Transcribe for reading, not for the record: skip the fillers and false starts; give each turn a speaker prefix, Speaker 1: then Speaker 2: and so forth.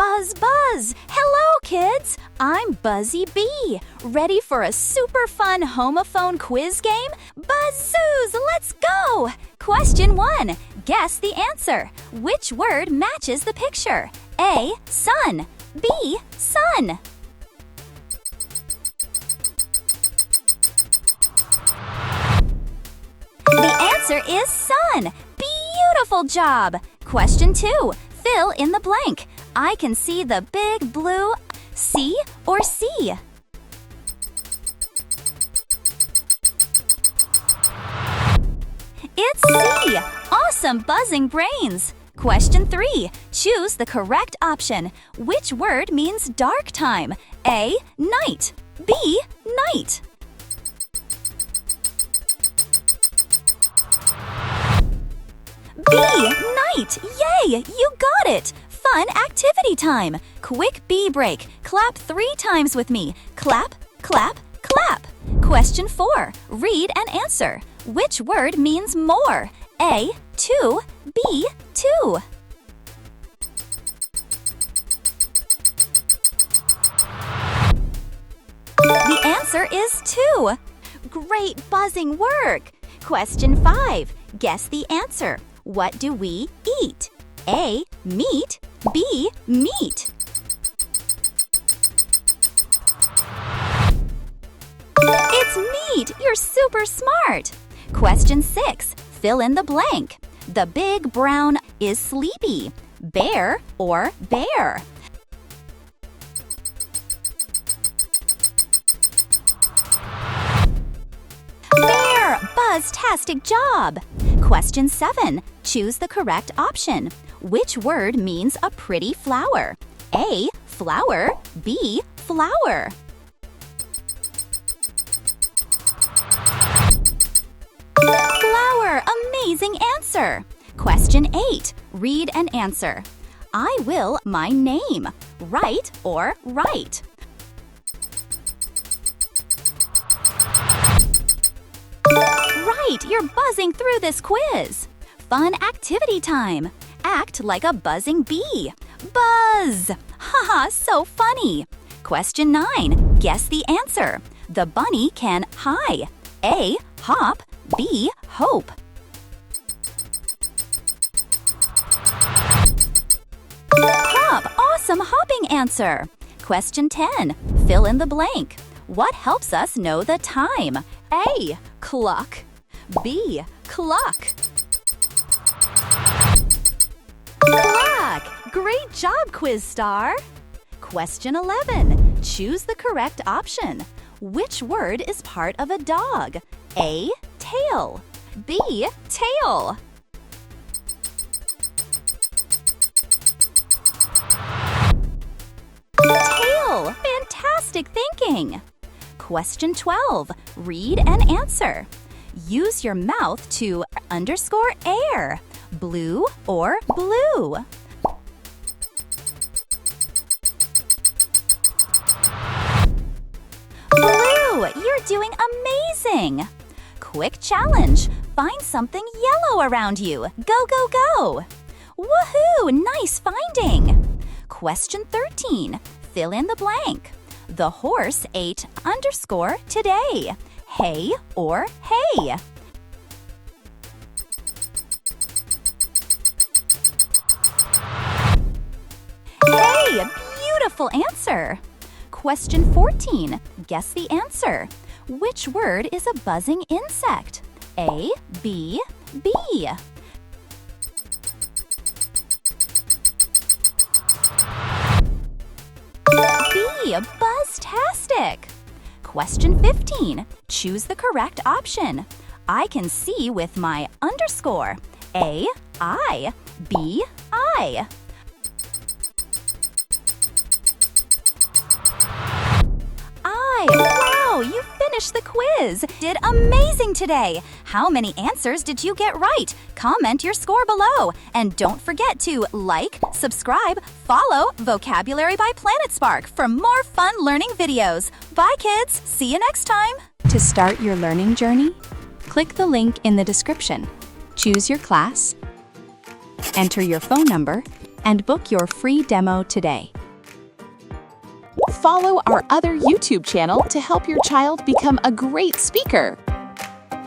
Speaker 1: Buzz, buzz! Hello, kids! I'm Buzzy Bee. Ready for a super fun homophone quiz game? Buzzoos, let's go! Question 1. Guess the answer. Which word matches the picture? A. Sun. B. Sun. The answer is sun. Beautiful job! Question 2. Fill in the blank. I can see the big blue. C or C? It's C! Awesome buzzing brains! Question 3. Choose the correct option. Which word means dark time? A. Night. B. Night. B. Night! Yay! You got it! Fun activity time! Quick bee break. Clap 3 times with me. Clap, clap, clap. Question 4. Read and answer. Which word means more? A. 2. B. 2. The answer is 2. Great buzzing work! Question 5. Guess the answer. What do we eat? A. Meat. B. Meat. It's meat! You're super smart! Question 6. Fill in the blank. The big brown is sleepy. Bear or bear? Bear! Buzztastic job! Question 7. Choose the correct option. Which word means a pretty flower? A. Flower. B. Flower. Flower! Amazing answer! Question 8. Read and answer. I will my name. Right or right? Right! You're buzzing through this quiz! Fun activity time! Act like a buzzing bee. Buzz! Haha, so funny! Question 9. Guess the answer. The bunny can high. A. Hop. B. Hope. Hop! Awesome hopping answer! Question 10. Fill in the blank. What helps us know the time? A. Clock. B. Clock. Clock! Great job, quiz star! Question 11. Choose the correct option. Which word is part of a dog? A. Tail. B. Tail. Tail! Fantastic thinking! Question 12. Read and answer. Use your mouth to underscore air. Blue or blue? Blue! You're doing amazing! Quick challenge. Find something yellow around you. Go, go, go! Woohoo! Nice finding! Question 13. Fill in the blank. The horse ate underscore today. Hay or hay? Hey! Beautiful answer! Question 14. Guess the answer. Which word is a buzzing insect? A, B, B. B, buzztastic! Question 15. Choose the correct option. I can see with my underscore. A, I, B, I. Wow, you finished the quiz! Did amazing today! How many answers did you get right? Comment your score below. And don't forget to like, subscribe, follow Vocabulary by Planet Spark for more fun learning videos. Bye, kids! See you next time!
Speaker 2: To start your learning journey, click the link in the description. Choose your class, enter your phone number, and book your free demo today.
Speaker 3: Follow our other YouTube channel to help your child become a great speaker.